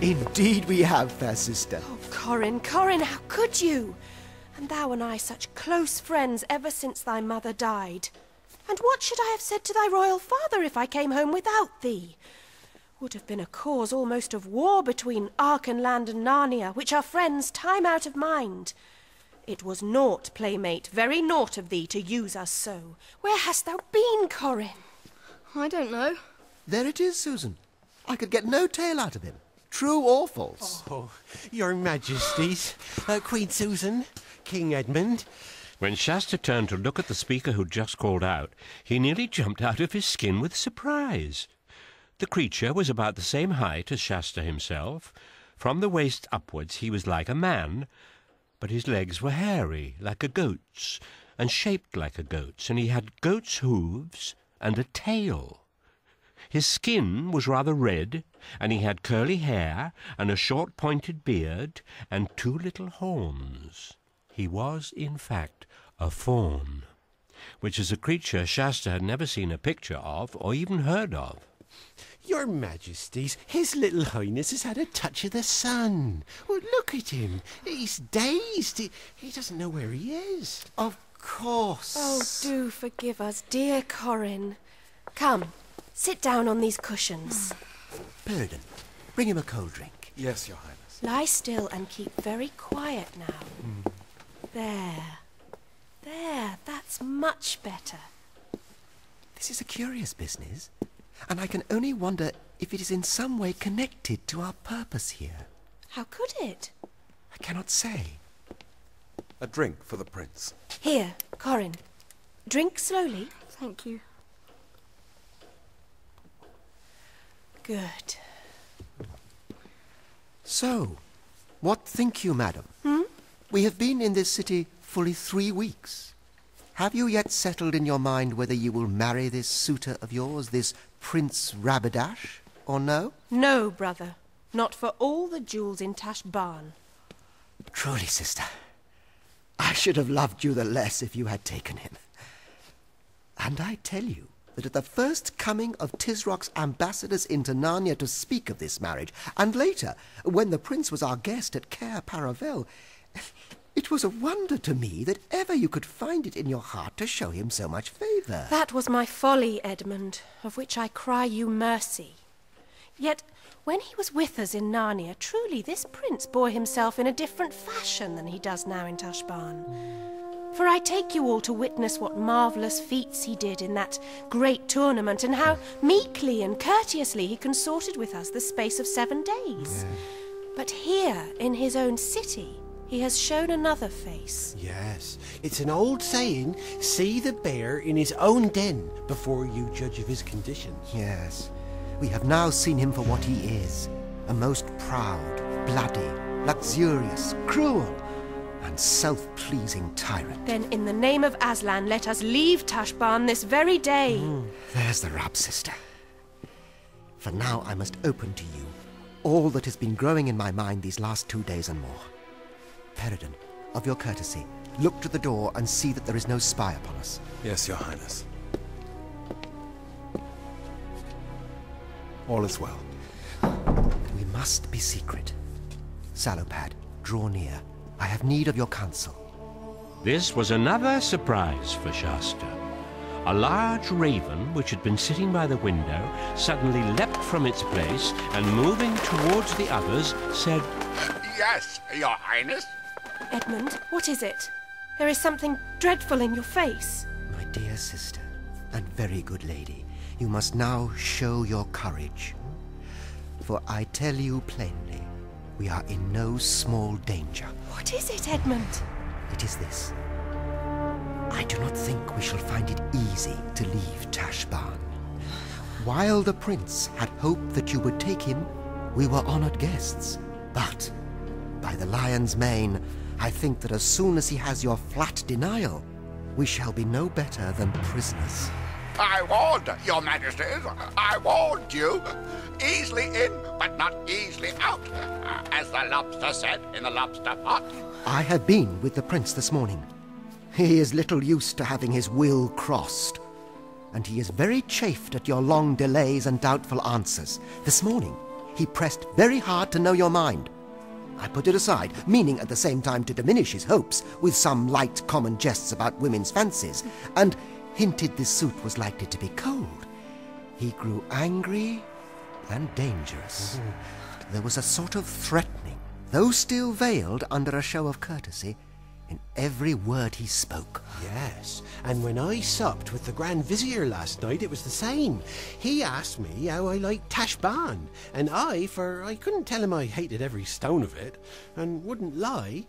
Indeed we have, fair sister. Oh, Corin, Corin, how could you? And thou and I such close friends ever since thy mother died. And what should I have said to thy royal father if I came home without thee? Would have been a cause almost of war between Archenland and Narnia, which are friends time out of mind. It was naught, playmate, very naught of thee to use us so. Where hast thou been, Corin? I don't know. There it is, Susan. I could get no tale out of him, true or false. Oh, your majesties, Queen Susan, King Edmund. When Shasta turned to look at the speaker who'd just called out, he nearly jumped out of his skin with surprise. The creature was about the same height as Shasta himself. From the waist upwards he was like a man, but his legs were hairy, like a goat's, and shaped like a goat's, and he had goat's hooves and a tail. His skin was rather red, and he had curly hair, and a short pointed beard, and 2 little horns. He was, in fact, a faun, which is a creature Shasta had never seen a picture of, or even heard of. Your majesties, his little highness has had a touch of the sun. Well, look at him. He's dazed. He doesn't know where he is. Of course. Oh, do forgive us, dear Corin. Come, sit down on these cushions. Peridan, bring him a cold drink. Yes, your highness. Lie still and keep very quiet now. There. There, that's much better. This is a curious business, and I can only wonder if it is in some way connected to our purpose here. How could it? I cannot say. A drink for the prince. Here, Corin. Drink slowly. Thank you. Good. So, what think you, madam? We have been in this city fully 3 weeks. Have you yet settled in your mind whether you will marry this suitor of yours, this Prince Rabadash, or no? No, brother. Not for all the jewels in Tashbaan. Truly, sister, I should have loved you the less if you had taken him. And I tell you that at the first coming of Tisrock's ambassadors into Narnia to speak of this marriage, and later, when the prince was our guest at Caer Paravel, it was a wonder to me that ever you could find it in your heart to show him so much favour. That was my folly, Edmund, of which I cry you mercy. Yet, when he was with us in Narnia, truly this prince bore himself in a different fashion than he does now in Tashbaan. For I take you all to witness what marvellous feats he did in that great tournament, and how meekly and courteously he consorted with us the space of 7 days. But here, in his own city, he has shown another face. Yes, it's an old saying, see the bear in his own den before you judge of his conditions. Yes, we have now seen him for what he is, a most proud, bloody, luxurious, cruel, and self-pleasing tyrant. Then in the name of Aslan, let us leave Tashbaan this very day. There's the rub, sister. For now I must open to you all that has been growing in my mind these last 2 days and more. Peridan, of your courtesy, look to the door and see that there is no spy upon us. Yes, your highness. All is well. We must be secret. Sallowpad, draw near. I have need of your counsel. This was another surprise for Shasta. A large raven, which had been sitting by the window, suddenly leapt from its place and, moving towards the others, said, Yes, your highness. Edmund, what is it? There is something dreadful in your face. My dear sister, and very good lady, you must now show your courage. For I tell you plainly, we are in no small danger. What is it, Edmund? It is this. I do not think we shall find it easy to leave Tashbaan. While the prince had hoped that you would take him, we were honoured guests. But, by the lion's mane, I think that as soon as he has your flat denial, we shall be no better than prisoners. I warned your majesties. I warned you. Easily in, but not easily out, as the lobster said in the lobster pot. I have been with the prince this morning. He is little used to having his will crossed, and he is very chafed at your long delays and doubtful answers. This morning, he pressed very hard to know your mind. I put it aside, meaning at the same time to diminish his hopes with some light common jests about women's fancies, and hinted this suit was likely to be cold. He grew angry and dangerous. There was a sort of threatening, though still veiled under a show of courtesy, in every word he spoke. Yes, and when I supped with the Grand Vizier last night, it was the same. He asked me how I liked Tashbaan, and I couldn't tell him I hated every stone of it, and wouldn't lie.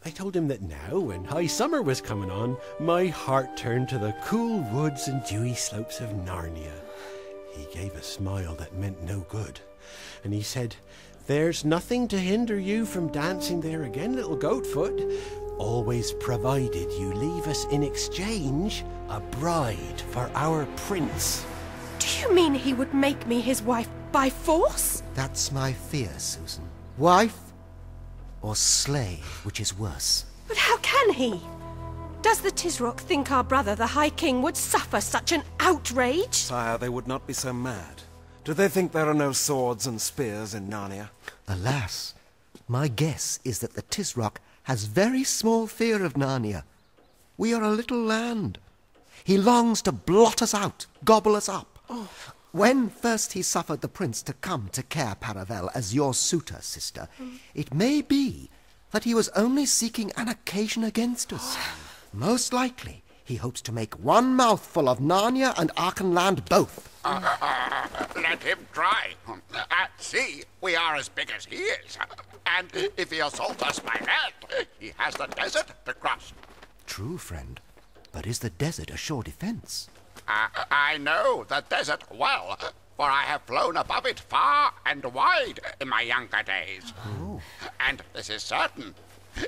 I told him that now, when high summer was coming on, my heart turned to the cool woods and dewy slopes of Narnia. He gave a smile that meant no good, and he said, "There's nothing to hinder you from dancing there again, little Goatfoot, always provided you leave us in exchange a bride for our prince." Do you mean he would make me his wife by force? That's my fear, Susan. Wife or slave, which is worse. But how can he? Does the Tisroc think our brother, the High King, would suffer such an outrage? Sire, they would not be so mad. Do they think there are no swords and spears in Narnia? Alas, my guess is that the Tisroc has very small fear of Narnia. We are a little land. He longs to blot us out, gobble us up. When first he suffered the prince to come to Cair Paravel as your suitor, sister, it may be that he was only seeking an occasion against us. Most likely, he hopes to make one mouthful of Narnia and Archenland both. Let him try. See, we are as big as he is. And if he assaults us by land, he has the desert to cross. True, friend. But is the desert a sure defense? I know the desert well, for I have flown above it far and wide in my younger days. Oh. And this is certain.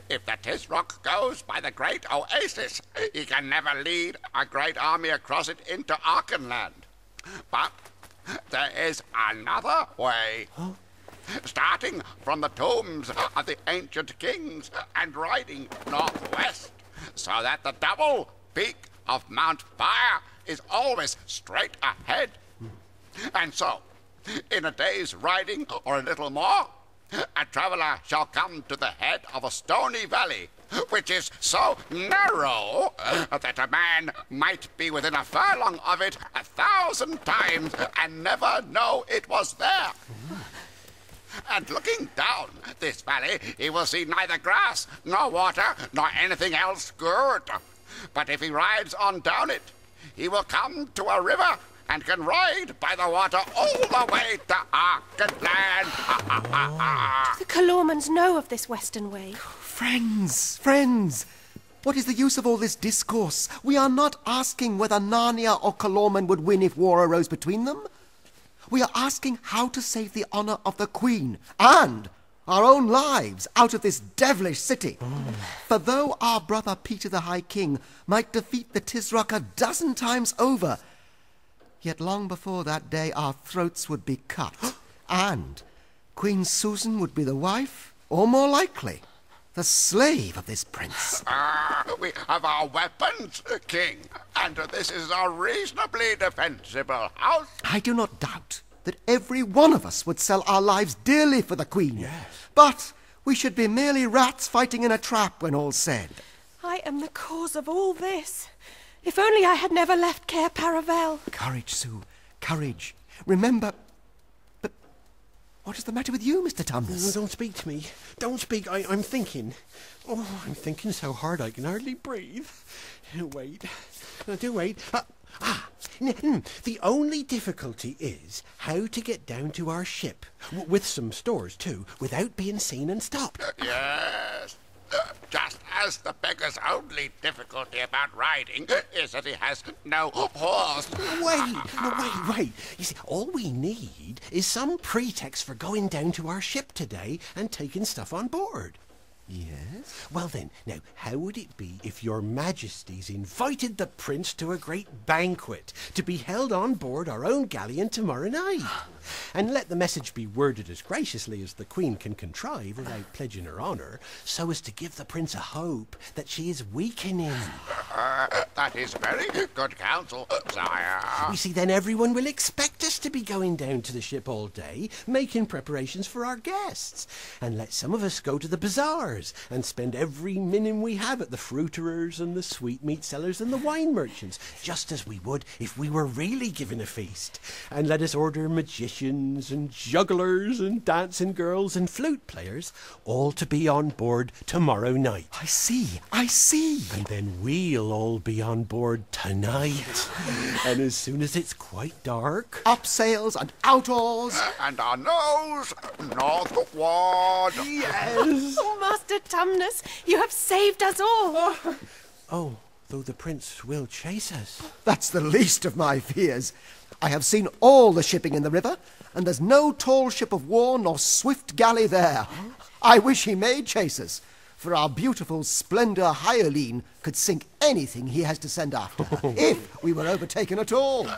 If the Tisroc goes by the great oasis, he can never lead a great army across it into Archenland. But there is another way. Starting from the tombs of the ancient kings and riding northwest, so that the double peak of Mount Fire is always straight ahead. And so, in a day's riding or a little more, a traveler shall come to the head of a stony valley, which is so narrow that a man might be within a furlong of it 1,000 times and never know it was there. And looking down this valley, he will see neither grass, nor water, nor anything else good. But if he rides on down it, he will come to a river and can ride by the water all the way to Archenland. Do the Kalormans know of this western way? Friends! What is the use of all this discourse? We are not asking whether Narnia or Kalorman would win if war arose between them. We are asking how to save the honor of the Queen and our own lives out of this devilish city. For though our brother Peter the High King might defeat the Tisroc 12 times over, yet long before that day our throats would be cut, and Queen Susan would be the wife, or more likely, the slave of this prince. We have our weapons, King, and this is a reasonably defensible house. I do not doubt that every one of us would sell our lives dearly for the Queen. Yes. But we should be merely rats fighting in a trap when all's said. I am the cause of all this. If only I had never left Cair Paravel. Courage, Sue, courage. Remember... But what is the matter with you, Mr. Tumnus? Don't speak to me. Don't speak. I'm thinking. Oh, I'm thinking so hard I can hardly breathe. Wait. Do wait. The only difficulty is how to get down to our ship, with some stores too, without being seen and stopped. Yes. Just as the beggar's only difficulty about riding is that he has no horse. Wait. You see, all we need is some pretext for going down to our ship today and taking stuff on board. Yes? Well then, now, how would it be if your majesties invited the prince to a great banquet to be held on board our own galleon tomorrow night? And let the message be worded as graciously as the queen can contrive without pledging her honour, so as to give the prince a hope that she is weakening. That is very good counsel, sire. You see, then everyone will expect us to be going down to the ship all day, making preparations for our guests. And let some of us go to the bazaars and spend every minute we have at the fruiterers and the sweetmeat sellers and the wine merchants, just as we would if we were really giving a feast. And let us order magicians and jugglers and dancing girls and flute players, all to be on board tomorrow night. I see, I see. And then we'll all be on board tonight. And as soon as it's quite dark... Up sails and out oars. And our nose northward. Yes! Oh, Master Tumnus, you have saved us all. Oh, though the prince will chase us. That's the least of my fears. I have seen all the shipping in the river, and there's no tall ship of war nor swift galley there. I wish he may chase us, for our beautiful Splendor Hyaline could sink anything he has to send after her, if we were overtaken at all.